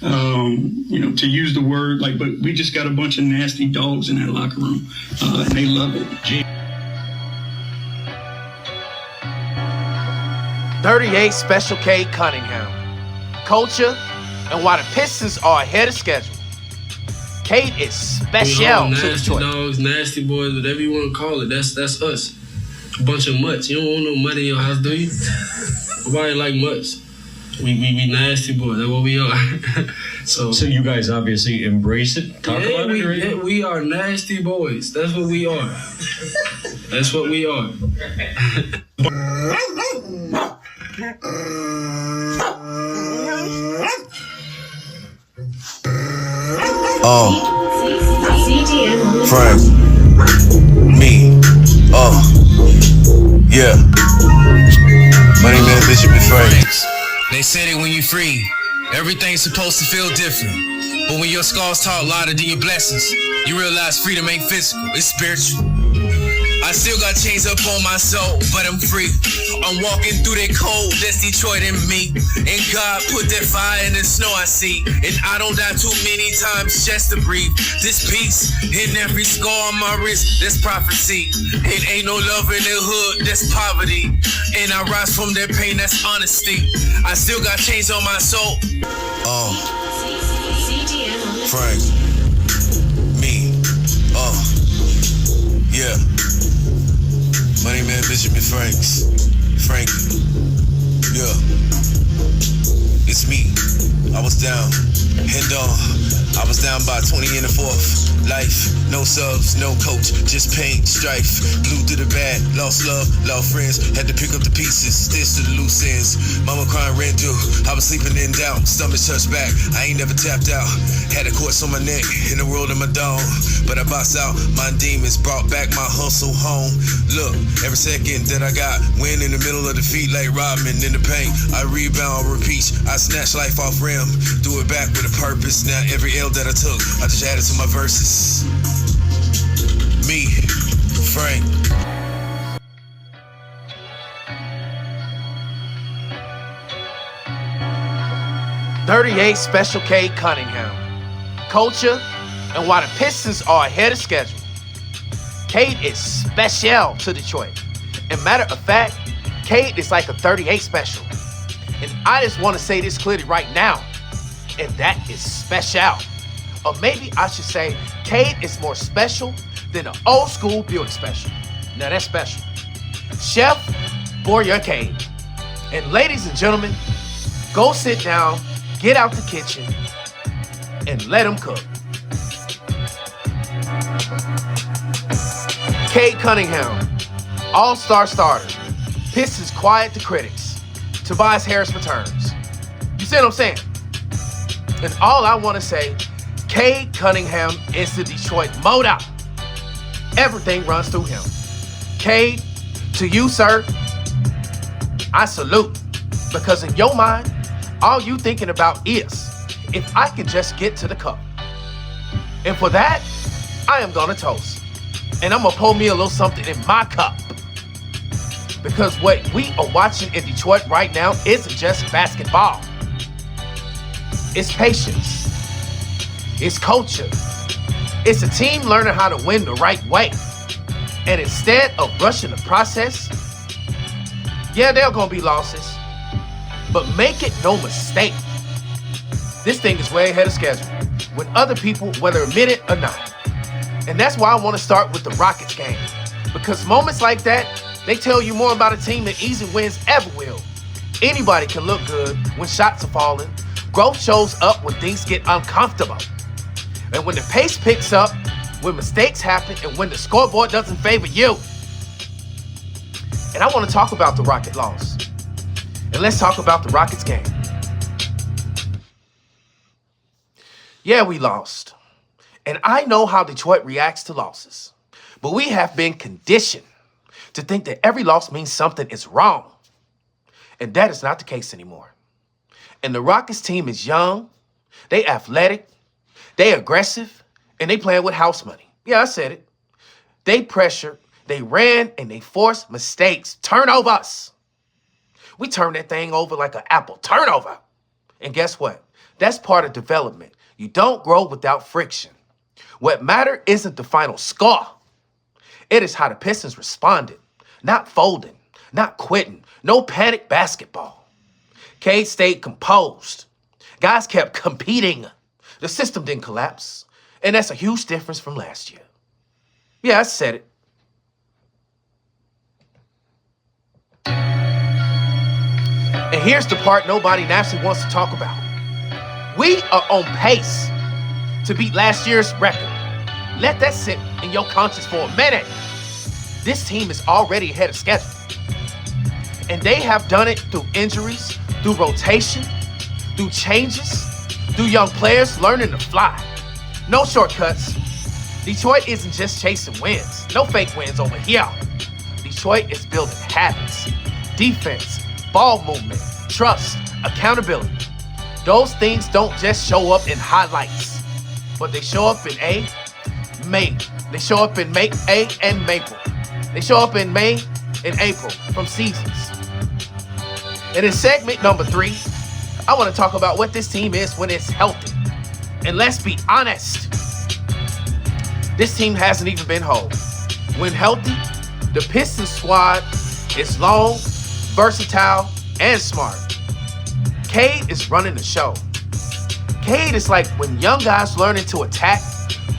To use the word, but we just got a bunch of nasty dogs in that locker room, and they love it. 38 special Cade Cunningham. Culture and why the Pistons are ahead of schedule. Cade is special to Detroit. Nasty dogs, nasty boys, whatever you want to call it, that's us. A bunch of mutts. You don't want no mutt in your house, do you? Nobody like mutts. We nasty boys. That's what we are. So you guys obviously embrace it. Talk about it. Right? We are nasty boys. That's what we are. That's what we are. Frank, me, yeah. My name is Bishop and Franks. They say that when you're free, everything's supposed to feel different. But when your scars talk louder than your blessings, you realize freedom ain't physical, it's spiritual. I still got chains up on my soul, but I'm free. I'm walking through that cold, that's Detroit in me. And God put that fire in the snow I see. And I don't die too many times just to breathe. This peace in every scar on my wrist, that's prophecy. It ain't no love in the hood, that's poverty. And I rise from that pain, that's honesty. I still got chains on my soul. Frank, me, yeah. My name is Bishop and Frank, yeah. It's me. I was down, I was down by 20 in the fourth. Life, no subs, no coach, just pain, strife. Glued to the bad, lost love, lost friends. Had to pick up the pieces, stitch to the loose ends. Mama crying rent due, I was sleeping in doubt. Stomach touched back, I ain't never tapped out. Had a corpse on my neck, in the world of my dome. But I boxed out my demons, brought back my hustle home. Look, every second that I got, win in the middle of the feet like Rodman in the paint. I rebound, repeat, I snatch life off rim. Do it back with a purpose. Now every L that I took, I just added to my verses. Me, Frank. .38 special Cade Cunningham. Culture and why the Pistons are ahead of schedule. Cade is special to Detroit. And matter of fact, Cade is like a 38 special. And I just want to say this clearly right now. And that is special. Or maybe I should say, Cade is more special than an old school Buick special. Now that's special. Chef, pour your Cade. And ladies and gentlemen, go sit down, get out the kitchen, and let him cook. Cade Cunningham, all-star starter. Pistons quiet to critics. Tobias Harris returns. You see what I'm saying? And all I want to say, Cade Cunningham is the Detroit motor. Everything runs through him. Cade, to you, sir, I salute. Because in your mind, all you thinking about is, if I can just get to the cup. And for that, I am gonna toast. And I'm gonna pour me a little something in my cup. Because what we are watching in Detroit right now isn't just basketball. It's patience. It's culture. It's a team learning how to win the right way. And instead of rushing the process, yeah, there are gonna be losses. But make it no mistake, this thing is way ahead of schedule when other people, whether admit it or not. And that's why I want to start with the Rockets game. Because moments like that, they tell you more about a team than easy wins ever will. Anybody can look good when shots are falling. Growth shows up when things get uncomfortable. And when the pace picks up, when mistakes happen, and when the scoreboard doesn't favor you. And I want to talk about the Rocket loss. And let's talk about the Rockets game. Yeah, we lost. And I know how Detroit reacts to losses. But we have been conditioned to think that every loss means something is wrong. And that is not the case anymore. And the Rockets team is young, they athletic, they aggressive, and they playing with house money. Yeah, I said it. They pressured, they ran, and they forced mistakes, turnovers. We turned that thing over like an apple, turnover. And guess what? That's part of development. You don't grow without friction. What matters isn't the final score. It is how the Pistons responded. Not folding, not quitting, no panic basketball. Cade stayed composed. Guys kept competing. The system didn't collapse. And that's a huge difference from last year. Yeah, I said it. And here's the part nobody naturally wants to talk about. We are on pace to beat last year's record. Let that sit in your conscience for a minute. This team is already ahead of schedule. And they have done it through injuries, through rotation, through changes, through young players learning to fly. No shortcuts. Detroit isn't just chasing wins. No fake wins over here. Detroit is building habits, defense, ball movement, trust, accountability. Those things don't just show up in highlights, but they show up in May. They show up in May and April. They show up in May and April from seasons. And in segment number 3, I want to talk about what this team is when it's healthy. And let's be honest, this team hasn't even been whole. When healthy, the Pistons squad is long, versatile, and smart. Cade is running the show. Cade is like when young guys learning to attack,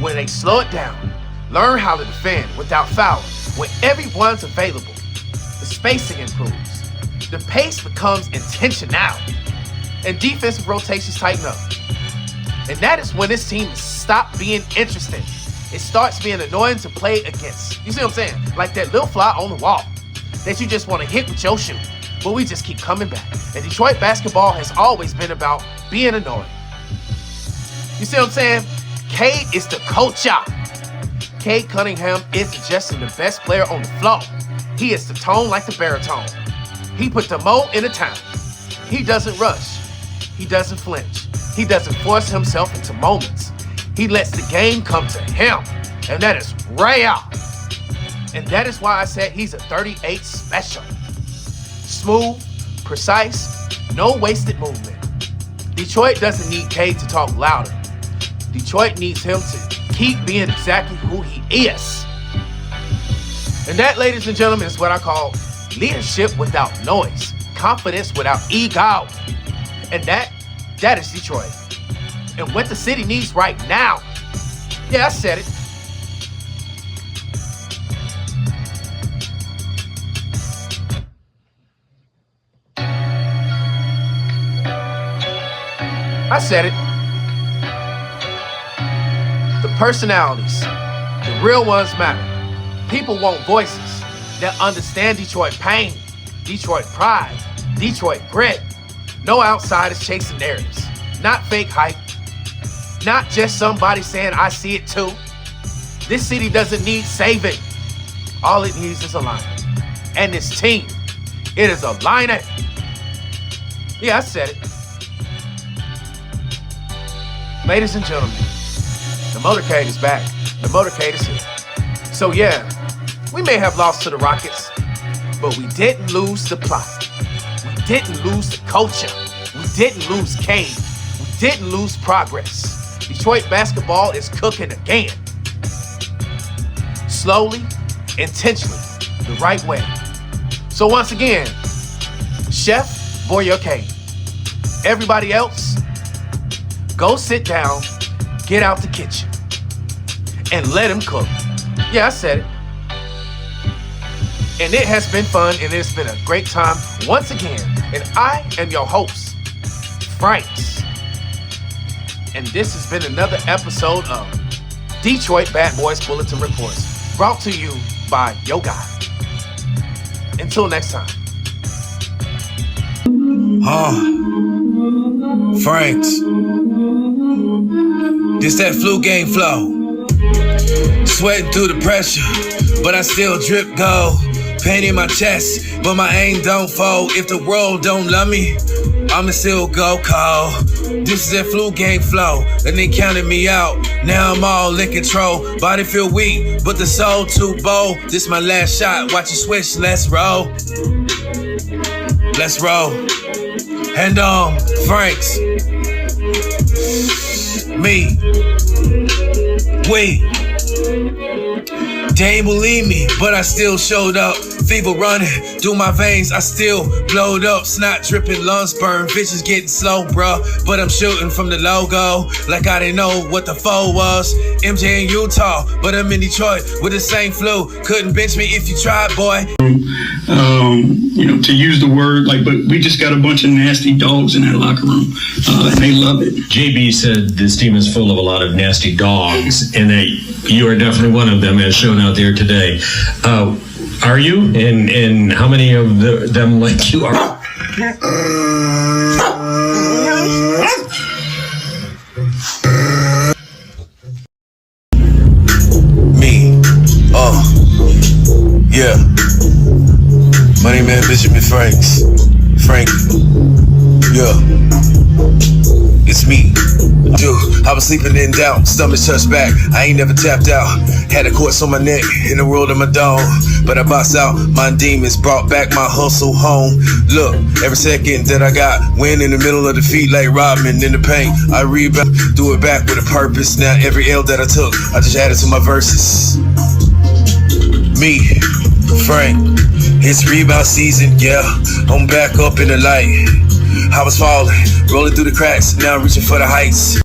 when they slow it down, learn how to defend without fouling, when everyone's available. The spacing improves. The pace becomes intentional. And defensive rotations tighten up. And that is when this team stops being interesting. It starts being annoying to play against. You see what I'm saying? Like that little fly on the wall that you just want to hit with your shoe. But we just keep coming back. And Detroit basketball has always been about being annoying. You see what I'm saying? Cade is the culture. Cade Cunningham isn't just the best player on the floor. He is the tone like the baritone. He put the mo in the town. He doesn't rush. He doesn't flinch. He doesn't force himself into moments. He lets the game come to him. And that is rare. And that is why I said he's a 38 special. Smooth, precise, no wasted movement. Detroit doesn't need Cade to talk louder. Detroit needs him to keep being exactly who he is. And that, ladies and gentlemen, is what I call leadership without noise, confidence without ego. And that is Detroit. And what the city needs right now. Yeah, I said it. I said it. The personalities, the real ones matter. People want voices that understand Detroit pain, Detroit pride, Detroit grit. No outsiders chasing narratives. Not fake hype. Not just somebody saying, I see it too. This city doesn't need saving. All it needs is alignment. And this team, it is alignment. Yeah, I said it. Ladies and gentlemen, the motorcade is back. The motorcade is here. So yeah, we may have lost to the Rockets, but we didn't lose the plot. We didn't lose the culture. We didn't lose Cade. We didn't lose progress. Detroit basketball is cooking again. Slowly, intentionally, the right way. So once again, Chef Cade. Everybody else, go sit down, get out the kitchen, and let him cook. Yeah, I said it. And it has been fun, and it's been a great time once again. And I am your host, Franks. And this has been another episode of Detroit Bad Boys Bulletin Reports, brought to you by Yo Guy. Until next time. Franks. This that flu game flow. Sweating through the pressure, but I still drip gold. Pain in my chest, but my aim don't fold. If the world don't love me, I'ma still go cold. This is that flu game flow, and they counted me out. Now I'm all in control. Body feel weak, but the soul too bold. This my last shot, watch it switch, let's roll. Let's roll. Hand on, Franks. Me. Wait. They ain't believe me, but I still showed up. Fever running through my veins, I still blowed up. Snot dripping, lungs burn, visions getting slow, bruh. But I'm shooting from the logo, like I didn't know what the foe was. MJ in Utah, but I'm in Detroit with the same flu. Couldn't bench me if you tried, boy. To use the word, but we just got a bunch of nasty dogs in that locker room, and they love it. JB said this team is full of a lot of nasty dogs, and that you are definitely one of them, as shown out there today. Are you? And how many of them like you are? Me. Yeah. Money Man, Benjamin Franks. Frank. Yeah. It's me. Dude, I was sleeping in doubt, stomach touched back. I ain't never tapped out. Had a corpse on my neck in the world of my dog. But I boxed out my demons, brought back my hustle home. Look, every second that I got, win in the middle of the feet like Rodman in the paint. I rebound, do it back with a purpose. Now every L that I took, I just added to my verses. Me, Frank, it's rebound season, yeah. I'm back up in the light. I was falling, rolling through the cracks, now I'm reaching for the heights.